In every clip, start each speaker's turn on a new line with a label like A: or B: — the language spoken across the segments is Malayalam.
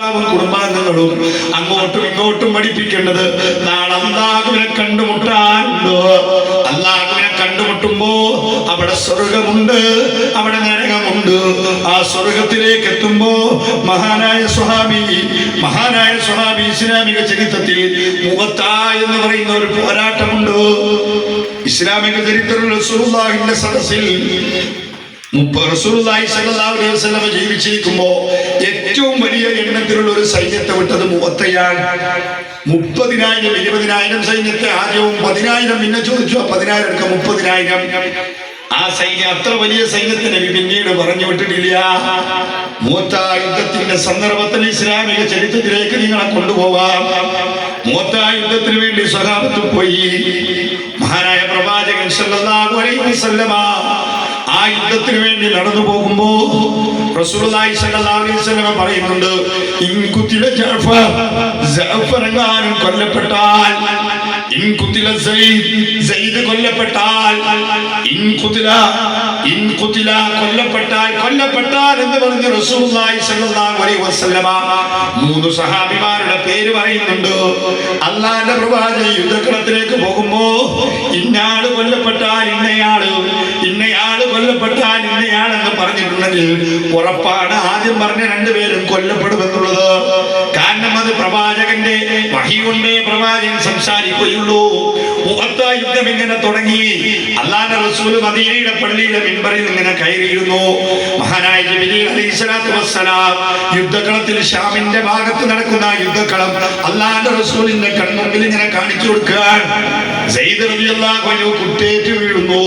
A: ഭർത്താവും കുടുംബാംഗങ്ങളും അങ്ങോട്ടും ഇങ്ങോട്ടും പഠിപ്പിക്കേണ്ടത് നാളെ അല്ലാഹുവിനെ കണ്ടുമുട്ടാനുണ്ട്. അല്ലാഹുവിനെ കണ്ടുമുട്ടുമ്പോ അവിടെ സ്വർഗമുണ്ട്, അവിടെ നരകമുണ്ട്. ആ സ്വർഗത്തിലേക്ക് എത്തുമ്പോ മഹാനായ സ്വഹാബി ഇസ്ലാമിക ചരിത്രത്തിൽ മുഅത്താ എന്ന് പറയുന്ന ഒരു പോരാട്ടമുണ്ട്. ഇസ്ലാമിക ചരിത്രത്തിൽ റസൂലുള്ളാഹിന്റെ സദസ്സിൽ റസൂലുള്ളാഹി സ്വല്ലല്ലാഹു അലൈഹി വസല്ലം ജീവിച്ചിരിക്കുമ്പോ ഏറ്റവും വലിയ എണ്ണത്തിലുള്ള ഒരു സൈന്യത്തെ വിട്ടത് മുഅത്തയാണ്. 30,000 20,000 സൈന്യത്തെ ആദ്യവും 10,000 പിന്നെ ചോദിച്ചു, 10,000 എടുക്ക 30,000. ആ സൈന്യം അത്ര വലിയ സൈന്യത്തിന് പിന്നീട് പറഞ്ഞു വിട്ടിട്ടില്ല. മുഅത്താ യുദ്ധത്തിന്റെ സന്ദർഭത്തിൽ ഇസ്ലാമിക ചരിത്രത്തിലേക്ക് നിങ്ങളെ കൊണ്ടുപോവാം. മുഅത്താ യുദ്ധത്തിന് വേണ്ടി സ്വഹാബത്ത് പോയി. മഹാനായ പ്രവാചകൻ സല്ലല്ലാഹു അലൈഹി വസല്ലമ ആ യുദ്ധത്തിന് വേണ്ടി നടന്നു പോകുമ്പോ റസൂലുള്ളാഹി സ്വല്ലല്ലാഹു അലൈഹി വസല്ലം പറയുന്നുണ്ട്, ഇൻ ഖുതില ജഅഫർ എങ്ങാനും കൊല്ലപ്പെട്ടാൽ, ഇൻ ഖുതില സയ്യിദ് കൊല്ലപ്പെട്ടാൽ, ഇൻ ഖുതില കൊല്ലപ്പെട്ടാൽ എന്ന് പറഞ്ഞ് റസൂലുള്ളാഹി സ്വല്ലല്ലാഹു അലൈഹി വസല്ലം 3 സഹാബിമാരുടെ പേര് പറയുന്നുണ്ട്. അല്ലാഹുവിന്റെ പ്രവാചകൻ യുദ്ധക്കളത്തിലേക്ക് പോകുമ്പോ ഇന്നയാള് കൊല്ലപ്പെട്ടാൽ ഇന്നയാള് കൊല്ലപ്പെട്ടാൽ ഇന്നയാളെന്ന് പറഞ്ഞിട്ടുണ്ടെങ്കിൽ ഉറപ്പാണ് ആദ്യം പറഞ്ഞ 2 പേരും കൊല്ലപ്പെടുമെന്നുള്ളത്. കാരണം അത് പ്രവാചകന്റെ വഹി കൊണ്ടേ പ്രവാചകൻ സംസാരിക്കുകയുള്ളൂ. മുഅത്താ യുദ്ധം ഇങ്ങനെ തുടങ്ങി. അല്ലാഹുവിന്റെ റസൂൽ മദീനയുടെ പള്ളിയിലെ മിമ്പറിൽ ഇങ്ങനെ കയറിയിരുന്നു. മഹാനായ ജിബ്രീൽ അലൈഹിസ്സലാത്തു വസ്സലാം യുദ്ധക്കളത്തിൽ ഷാമിന്റെ ഭാഗത്ത് നടക്കുന്ന യുദ്ധക്കളം അല്ലാഹുവിന്റെ റസൂലിന്റെ കൺമുമ്പിൽ ഇങ്ങനെ കാണിച്ചു കൊടുക്കുകയാണ്. സയ്യിദ് റളിയല്ലാഹു അൻഹു കുത്തേറ്റ് വീഴുന്നു.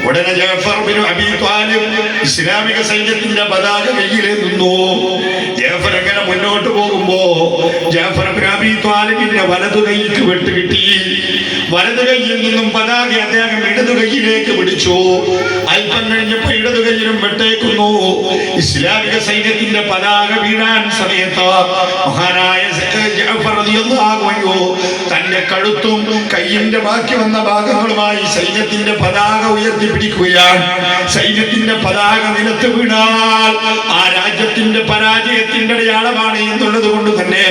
A: ഉടനെ ജഅഫർ ബിൻ അബീ ത്വാലിബ് ഇസ്ലാമിക സൈന്യത്തിന്റെ പതാക കയ്യിലേന്തുന്നു. ജഅഫർ അങ്ങനെ മുന്നോട്ട് പോകുമ്പോ ജഅഫർ ബിൻ അബീ ത്വാലിബിന്റെ വലതു കൈക്ക് വെട്ട് കിട്ടി. വലതു കൈയിൽ നിന്നും പതാക അദ്ദേഹം ഇടതു കൈയിലേക്ക് പിടിച്ചു. അല്പം കഴിഞ്ഞപ്പോ ഇടതു കൈയിലും വെട്ടേക്കുന്നു. ഇസ്ലാമിക സൈന്യത്തിന്റെ പതാക വീഴാൻ സമയത്ത് മഹാനായ ജഅഫർ റളിയല്ലാഹു അൻഹു തന്റെ കഴുത്തും കൈയിന്റെ ബാക്കി വന്ന ഭാഗങ്ങളുമായി സൈന്യത്തിന്റെ പതാക ഉയർത്തിപ്പിടിക്കുകയാണ്. സൈന്യത്തിന്റെ പതാക നിലത്ത് വീണാൽ ആ രാജ്യത്തിന്റെ പരാജയത്തിന്റെ അടയാളമാണ് എന്നുള്ളത് കൊണ്ട് തന്നെ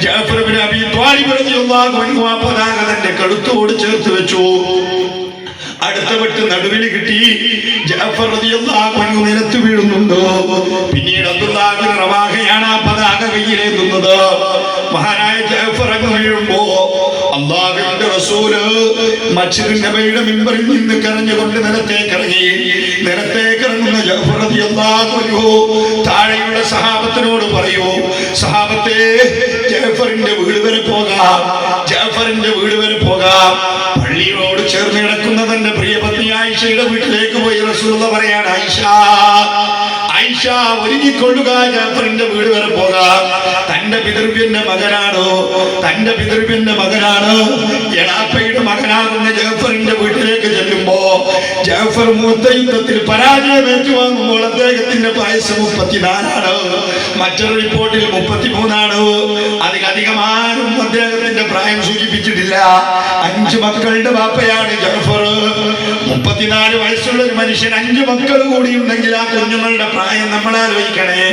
A: ജഅഫർ ബിൻ അബീ ത്വാലിബ് റളിയല്ലാഹു അൻഹു ആ പതാക തന്റെ കഴുത്തോട് ചേർത്ത് വെച്ചു. അടുത്ത വെട്ട് നടുവിൽ കിട്ടി. ജഅഫർ റളിയല്ലാഹു അൻഹു നിലത്ത് വീഴുന്നുണ്ട്. പിന്നീട് അബ്ദുല്ലാഹ് ബിൻ റവാഹയാണ് ആ പതാക കയ്യിലേന്തുന്നത്. മഹാനായ ജഅഫർ വീഴുമ്പോ അല്ലാഹുവിന്റെ റസൂല് മസ്ജിദ് നബവിയുടെ മിമ്പറിൽ നിന്ന് കരഞ്ഞുകൊണ്ട് നിലത്തേക്കിറങ്ങുന്ന ജഅഫർ റളിയല്ലാഹു അൻഹു താഴെയുള്ള സഹാബത്തിനോട് പറയൂ, സഹാബത്തെ ജഅഫറിന്റെ വീട് വരെ പോകാം. പള്ളിയോട് ചേർന്ന് കിടക്കുന്ന തന്റെ പ്രിയപത്നി ആയിഷയുടെ വീട്ടിലേക്ക് പോയി റസൂലുള്ളാഹി പറയാണ്, ആയിഷ ഒരുങ്ങിക്കൊള്ളുക, ജഅഫറിന്റെ വീട് വരെ പോകാം. തന്റെ പിതൃവ്യന്റെ മകനാണ് എളാപ്പയുടെ മകനാകുന്ന ജഅഫറിന്റെ വീട്ടിലേക്ക് ചെല്ലുമ്പോ ജഅഫർ മുഅത്താ യുദ്ധത്തിൽ പരാജയം ഏറ്റുവാങ്ങുമ്പോൾ അദ്ദേഹത്തിന്റെ വയസ്സ് 34 മറ്റൊരു റിപ്പോർട്ടിൽ 33. അതിലധികം ആരും അദ്ദേഹത്തിന്റെ പ്രായം സൂചിപ്പിച്ചിട്ടില്ല. 5 മക്കളുടെ ബാപ്പയാണ് ജഅഫർ. 34 വയസ്സുള്ള ഒരു മനുഷ്യൻ 5 മക്കൾ കൂടി ഉണ്ടെങ്കിൽ ആ കുഞ്ഞുങ്ങളുടെ പ്രായം നമ്മൾ ആലോചിക്കണേ.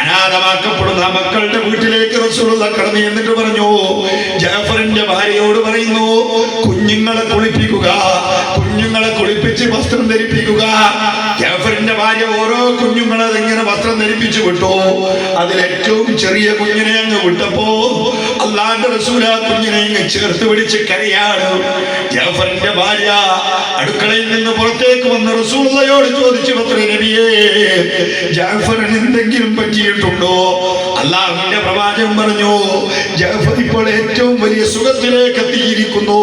A: അനാഥമാക്കപ്പെടുന്ന മക്കളുടെ വീട്ടിലേക്ക് റസൂലുള്ളാഹി കടന്നു എന്നിട്ട് പറഞ്ഞു, ജഅഫറിന്റെ ഭാര്യയോട് പറയുന്നു, കുഞ്ഞുങ്ങളെ കുളിപ്പിച്ച് വസ്ത്രം ധരിപ്പിക്കുക. ജഅഫറിന്റെ ഭാര്യ ഓരോ കുഞ്ഞുങ്ങളെ ഇങ്ങനെ വസ്ത്രം ധരിപ്പിച്ചു വിട്ടു. അതിലേറ്റവും ചെറിയ കുഞ്ഞിനെ അങ്ങ് വിട്ടപ്പോ അല്ലാഹുവിന്റെ റസൂൽ ആ കുഞ്ഞിനെ അങ്ങ് ചേർത്ത് പിടിച്ച് കരയാണ്. ജഅഫറിന്റെ ഭാര്യ അടുക്കളയിൽ നിന്ന് പുറത്തേക്ക് വന്ന് റസൂലുള്ളാഹിയോട് ചോദിച്ചു, നബിയേ, ജഅഫറിന് എന്തെങ്കിലും പറ്റിയിട്ടുണ്ടോ? അല്ലാഹുവിന്റെ പ്രവാചകൻ പറഞ്ഞു, ജഅഫർ ഇപ്പോൾ ഏറ്റവും വലിയ സുഖത്തിലേക്ക് എത്തിയിരിക്കുന്നു.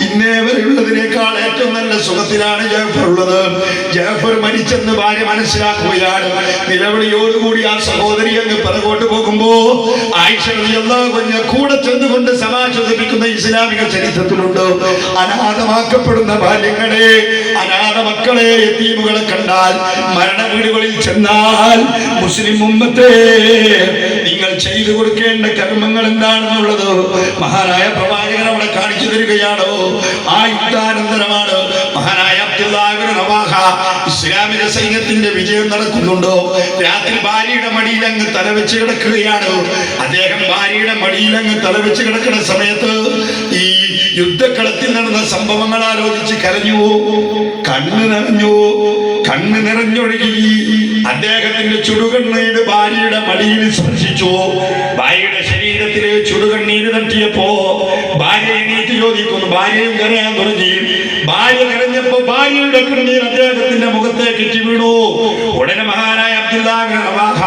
A: ഇന്നേ വരെയുള്ളതിനേക്കാൾ ഏറ്റവും നല്ല സുഖത്തിലാണ് ജഅഫർ ഉള്ളത്. ജഅഫർ മരിച്ചെന്ന് ഭാര്യ മനസ്സിലാക്കുകയാണ്. നിലവിളിയോടുകൂടി ആ സഹോദരി അങ്ങ് പിറകോട്ട് പോകുമ്പോ ആയിഷ റളിയല്ലാഹു അൻഹ കൂടെ ചെന്നുകൊണ്ട് സമാശ്വസിപ്പിക്കുന്ന ഇസ്ലാമിക ചരിത്രത്തിലുണ്ട്. അനാഥമാക്കപ്പെടുന്ന ബാല്യങ്ങളെ, അനാഥ മക്കളെ, യതീമുകളെ കണ്ടാൽ, മരണ വീടുകളിൽ ചെന്നാൽ മുസ്ലിം ഉമ്മത്തെ നിങ്ങൾ ചെയ്തു കൊടുക്കേണ്ട കർമ്മങ്ങൾ എന്താണെന്നുള്ളത് മഹാനായ പ്രവാചകൻ അവിടെ കാണിച്ചു തരികയാണോ? ആ യുദ്ധാനന്തരമാണ് മഹാനായ അബ്ദുല്ലാഹ് ഇബ്നു റവാഹ ഇസ്ലാമിക സൈന്യത്തിന്റെ വിജയം നടക്കുന്നുണ്ടോ? രാത്രി ഭാര്യയുടെ മടിയിൽ അങ്ങ് തലവെച്ച് കിടക്കുകയാണ്. അദ്ദേഹം ഭാര്യയുടെ മടിയിൽ അങ്ങ് തലവെച്ച് കിടക്കുന്ന സമയത്ത് ഈ യുദ്ധക്കളത്തിൽ നടന്ന സംഭവങ്ങൾ ആലോചിച്ച് കരഞ്ഞു, കണ്ണ് നിറഞ്ഞൊഴുകി. അദ്ദേഹത്തിന്റെ ചുടുകണ്ണീര് ഭാര്യയുടെ മടിയിൽ സ്പർശിച്ചു. ഭാര്യയുടെ ശരീരത്തിലെ ചുടുകണ്ണീര് തട്ടിയപ്പോ ഭാര്യ എണീറ്റ് ചോദിക്കുന്നു. ഭാര്യയും കരയാൻ തുടങ്ങി. ഭാര്യ കരഞ്ഞപ്പോ ഭാര്യയുടെ കണ്ണീർ അദ്ദേഹത്തിന്റെ മുഖത്തേക്ക് ഇറ്റി വീണു. ഉടനെ മഹാനായ അബ്ദുല്ലാഹ് ഇബ്നു റവാഹ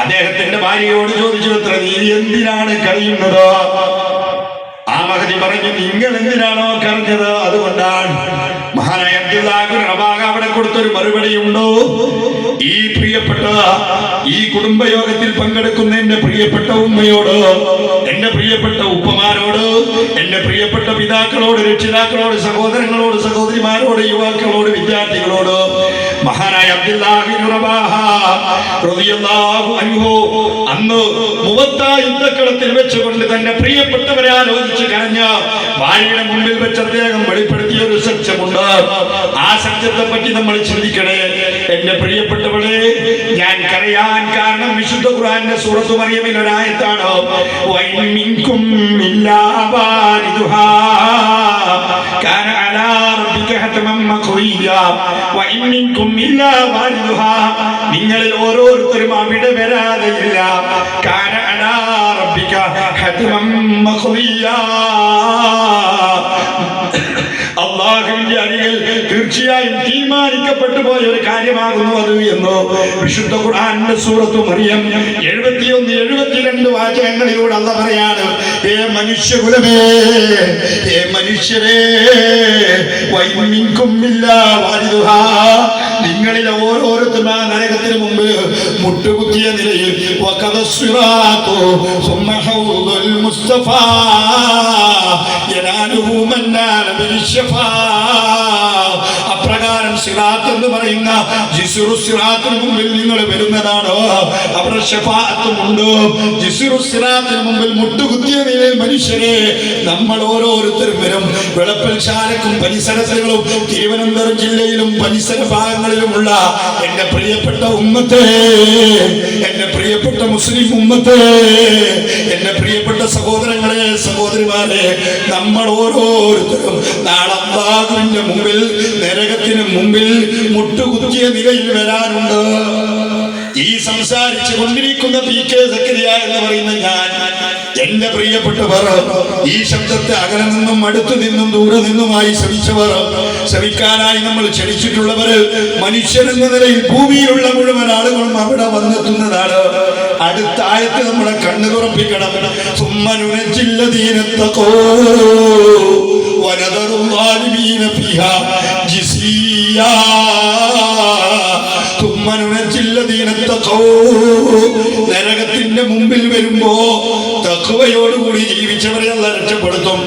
A: അദ്ദേഹത്തിന്റെ ഭാര്യയോട് ചോദിച്ചു, "എത്ര നീ എന്തിനാണ് കരയുന്നത്?" ആ മഹദി പറഞ്ഞു, "നിങ്ങൾ എന്തിനാണോ കരഞ്ഞത് അതുകൊണ്ടാണ്." മഹാനായ അബ്ദുല്ലാഹ് ഇബ്നു റവാഹ അവിടെ കൊടുത്തൊരു മറുപടി ഉണ്ടോ? ഈ പ്രിയപ്പെട്ട ഈ കുടുംബയോഗത്തിൽ പങ്കെടുക്കുന്ന എന്റെ പ്രിയപ്പെട്ട ഉമ്മയോട്, എന്റെ പ്രിയപ്പെട്ട ഉപ്പമാരോട്, എന്റെ പ്രിയപ്പെട്ട പിതാക്കളോട്, രക്ഷിതാക്കളോട്, സഹോദരങ്ങളോട്, സഹോദരിമാരോട്, യുവാക്കളോട്, വിദ്യാർത്ഥികളോട് മഹാനായ അബ്ദുല്ലാഹ് ഇബ്നു റവാഹ റളിയല്ലാഹു അൻഹു അന്ന് മുവത്ത യുദ്ധക്കളത്തിൽ വെച്ചുകൊണ്ട് തന്റെ പ്രിയപ്പെട്ടവരെ ആലോചിച്ച് കരഞ്ഞ ഭാര്യയുടെ മുമ്പിൽ വെച്ച് അദ്ദേഹം വെളിപ്പെടുത്തിയ ഒരു സത്യമുണ്ട്. ആ സത്യത്തെ പറ്റി നമ്മൾ ചിന്തിക്കണേ. എന്റെ പ്രിയപ്പെട്ടവളെ, ഞാൻ കരയാൻ കാരണം വിശുദ്ധ ഖുർആന്റെ സൂറത്ത് മറിയമിൽ ഒരു ആയത്താണ്. വഇൻ മിൻകും ഇല്ലാ വാരിദുഹാ കാന അലാ റബ്ബിക ഹതമൻ മഖ്ദിയ്യാ വഇൻ മിൻകും ഇല്ലാ വാരിദുഹാ, നിങ്ങളിൽ ഓരോരുത്തരും അവിടെ വരാതെയില്ല. കാന അലാ റബ്ബിക ഹതമൻ മഖ്ദിയ്യാ, അല്ലാഹുവിന്റെ അരികിൽ തീർച്ചയായും തീരുമാനിക്കപ്പെട്ടു പോയ ഒരു കാര്യമാകുന്നു അത് എന്ന് വിശുദ്ധ ഖുർആന്റെ സൂറത്ത് മറിയം 71, 72 വാചകങ്ങളിലൂടെ അല്ലാഹ് പറയാണ്. ഹേ മനുഷ്യകുലമേ, ഹേ മനുഷ്യരേ, വഇൻ മിൻകും ഇല്ലാ വാരിദുഹാ, നിങ്ങളിൽ ഓരോരുത്തരും ആ നരകത്തിന് മുമ്പ് മുട്ടുകുത്തിയ നിലയിൽ വഖദസ്സിറാത്തു സുമ്മ ഹൗദുൽ മുസ്തഫാ യനാലുഹു മൻ നാല ബിശ്ശഫാ, അപ്രകാരം സിറാത്ത് എന്ന് പറയുന്ന ജിസ്റു സിറാത്തിന് മുമ്പിൽ നിങ്ങൾ വരുന്നതാണോ? അവിടെ ശഫാഅത്തുമുണ്ട്. ജിസ്റു സിറാത്തിന് മുമ്പിൽ മുട്ടുകുത്തിയ നിലയിൽ മനുഷ്യരെ നമ്മൾ ഓരോരുത്തരും വരും. വെളപ്പൽ ശാലക്കും പരിസരത്തുകളും തിരുവനന്തപുരം ജില്ലയിലും പരിസര ഭാഗങ്ങളിലുമുള്ള എന്റെ പ്രിയപ്പെട്ട ഉമ്മത്തെ, എന്റെ പ്രിയപ്പെട്ട മുസ്ലിം ഉമ്മത്തെ, എന്റെ പ്രിയപ്പെട്ട സഹോദരങ്ങളെ, സഹോദരിമാരെ, നമ്മൾ ഓരോരുത്തരും നാളെ അല്ലാഹുവിന്റെ മുമ്പിൽ, നരകത്തിന് മുമ്പിൽ മുട്ടുകുത്തിയ നിലയിൽ വരാനുണ്ട്. ഈ സംസാരിച്ചു കൊണ്ടിരിക്കുന്ന PK സക്കരിയ എന്ന് പറയുന്ന ഞാൻ, എന്റെ പ്രിയപ്പെട്ടവർ, ഈ ശബ്ദത്തെ അകലെ നിന്നും അടുത്തു നിന്നും ദൂരെ നിന്നുമായി ശ്രമിച്ചവർ, ശ്രമിക്കാനായി നമ്മൾ ക്ഷണിച്ചിട്ടുള്ളവർ, മനുഷ്യരെന്ന നിലയിൽ ഭൂമിയിലുള്ള മുഴുവൻ ആളുകളും അവിടെ വന്നെത്തുന്നതാണ്. അടുത്ത ആയത്ത് നമ്മുടെ കണ്ണു തുറപ്പിക്കണം. സുമ്മനുനജില്ലദീനത്തഖൂ വനദറുൽ ളാലിമീന ഫീഹാ ജിസിയാ, നരകത്തിന്റെ മുമ്പിൽ വരുമ്പോ തഖ്വയോടുകൂടി ജീവിച്ചവരെ അല്ലാഹ് രക്ഷപ്പെടുത്തും.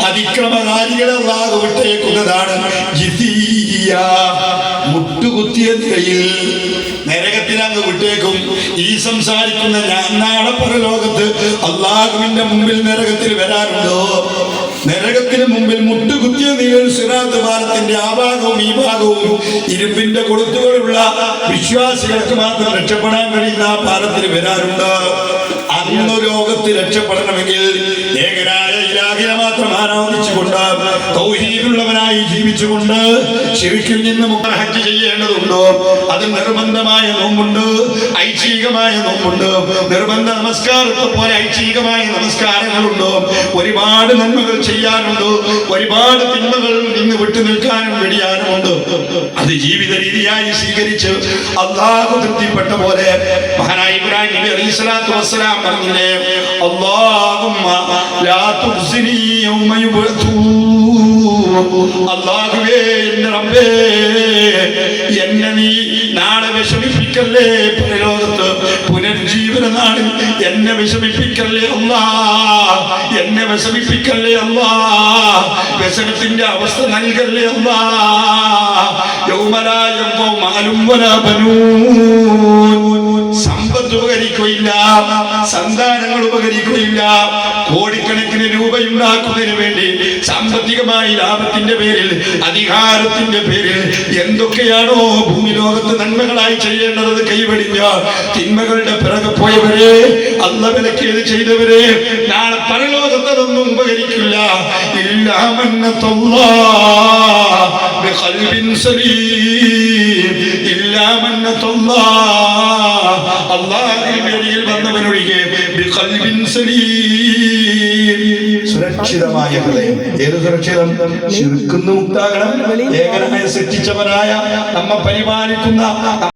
A: അതിക്രമകാരികളെ അല്ലാഹ് വിട്ടേക്കുന്നതാണ്. മുട്ടുകുത്തിയ നിലയിൽ നരകത്തിലങ്ങ് വിട്ടേക്കും. ഈ സംസാരിക്കുന്ന ഞാൻ നാളെ പരലോകത്ത് അല്ലാഹുവിന്റെ മുമ്പിൽ നരകത്തിൽ വരാറുണ്ടോ? നരകത്തിന് മുമ്പിൽ മുട്ടുകുത്തിയ നിലയിൽ സിറാത്ത് പാലത്തിന്റെ ആ ഭാഗവും ഈ ഭാഗവും ഇരുമ്പിന്റെ കൊളുത്തുകളുള്ള വിശ്വാസികൾക്ക് മാത്രം രക്ഷപ്പെടാൻ കഴിയുന്ന ആ പാലത്തിൽ വരാറുണ്ട്. അന്ന് ലോകത്ത് രക്ഷപ്പെടണമെങ്കിൽ ഏകനായ ഇലാഹിനെ മാത്രം ആരാധിച്ചുകൊണ്ട് തൗഹീദുള്ളവനായി ജീവിച്ചുകൊണ്ട് ശിർക്കിൽ നിന്ന് ഹജ്ജ് ചെയ്യേണ്ടതുണ്ടോ? അത് നിർബന്ധമായ നോമ്പുണ്ട്, ഐച്ഛികമായ നോമ്പുണ്ട്. നിർബന്ധ നമസ്കാരത്തെ പോലെ ഐച്ഛികമായ നമസ്കാരങ്ങളുണ്ട്. ഒരുപാട് നന്മകൾ ചെയ്യാനുണ്ട്, ഒരുപാട് തിന്മകൾ നിന്ന് വിട്ടു നിൽക്കാനും വെടിയാനുമുണ്ട്. അത് ജീവിത രീതിയായി സ്വീകരിച്ച് അല്ലാഹു തൃപ്തിപ്പെട്ട പോലെ മഹാനായ ഇബ്രാഹിം നബി അലൈഹിസ്സലാത്തു വസ്സലാം പറഞ്ഞില്ലേ, അല്ലാഹുമ്മ ലാ തുഖ്സിനി യൗമ യുബ്അഥൂൻ, അല്ലാഹുവേ, എന്റെ റബ്ബേ, എന്നെ നീ നാളെ വിഷമിപ്പിക്കല്ലേ, പരലോകത്ത് പുനർജീവന നാളിൽ എന്നെ വിഷമിപ്പിക്കല്ലേ അല്ലാ, എന്നെ വിഷമിപ്പിക്കല്ലേ അല്ലാ, വിഷമത്തിന്റെ അവസ്ഥ നൽകല്ലേ അല്ലാ. യൗമ ലാ യൻഫഉ മാലും വലാ ബനൂൻ, സമ്പത്ത് ഉപകരിക്കുകയില്ല, ഉപകരിക്കുകയില്ല, സന്താനങ്ങൾ ഉപകരിക്കുകയില്ല. കോടിക്കണക്കിന് രൂപയുണ്ടാക്കുന്നതിന് വേണ്ടി സാമ്പത്തികമായി ലാഭത്തിന്റെ പേരിൽ, അധികാരത്തിന്റെ പേരിൽ എന്തൊക്കെയാണോ ഭൂമി ലോകത്ത് നന്മകളായി ചെയ്യേണ്ടത് കൈവെടിഞ്ഞ തിന്മകളുടെ പിറകെ പോയവരെ, അല്ല വിലക്കിയത് ചെയ്തവരെ, നാളെ പരലോകത്തതൊന്നും ഉപകരിക്കില്ല. അല്ലാഹുവിൽ വന്നവനൊഴികെ സുരക്ഷിതമായ ഹൃദയം. ഏത് സുരക്ഷിതം? ശിർക്കിൽ നിന്ന് മുക്താകണം. ഏകനായ സൃഷ്ടിച്ചവനായ നമ്മെ പരിപാലിക്കുന്ന